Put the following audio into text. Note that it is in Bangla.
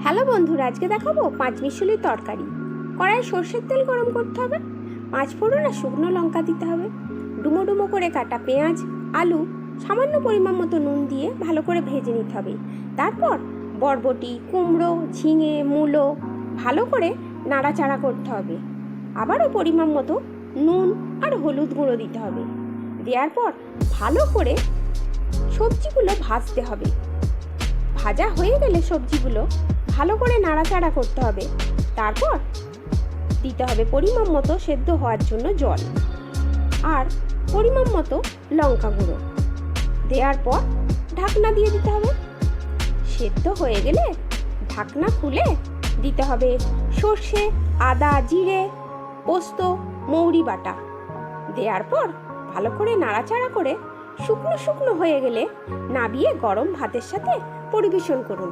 হ্যালো বন্ধুরা, আজকে দেখাবো পাঁচমিশালি তরকারি। কড়াইয়ে সর্ষের তেল গরম করতে হবে, 5 ফোড়ন আর শুকনো লঙ্কা দিতে হবে, ডুমো ডুমো করে কাটা পেঁয়াজ, আলু, সামান্য পরিমাণ মতো নুন দিয়ে ভালো করে ভেজে নিতে হবে। তারপর বরবটি, কুমড়ো, ঝিঙে, মূলো ভালো করে নাড়াচাড়া করতে হবে। আবারও পরিমাণ মতো নুন আর হলুদ গুঁড়ো দিতে হবে। দেওয়ার পর ভালো করে সবজিগুলো ভাজতে হবে। ভাজা হয়ে গেলে সবজিগুলো ভালো করে নাড়াচাড়া করতে হবে। তারপর দিতে হবে পরিমাণ মতো সেদ্ধ হওয়ার জন্য জল আর পরিমাণ মতো লঙ্কা গুঁড়ো। দেওয়ার পর ঢাকনা দিয়ে দিতে হবে। সেদ্ধ হয়ে গেলে ঢাকনা খুলে দিতে হবে সর্ষে, আদা, জিরে, পোস্ত, মৌরি বাটা। দেওয়ার পর ভালো করে নাড়াচাড়া করে শুকনো শুকনো হয়ে গেলে নাবিয়ে গরম ভাতের সাথে পরিবেশন করুন।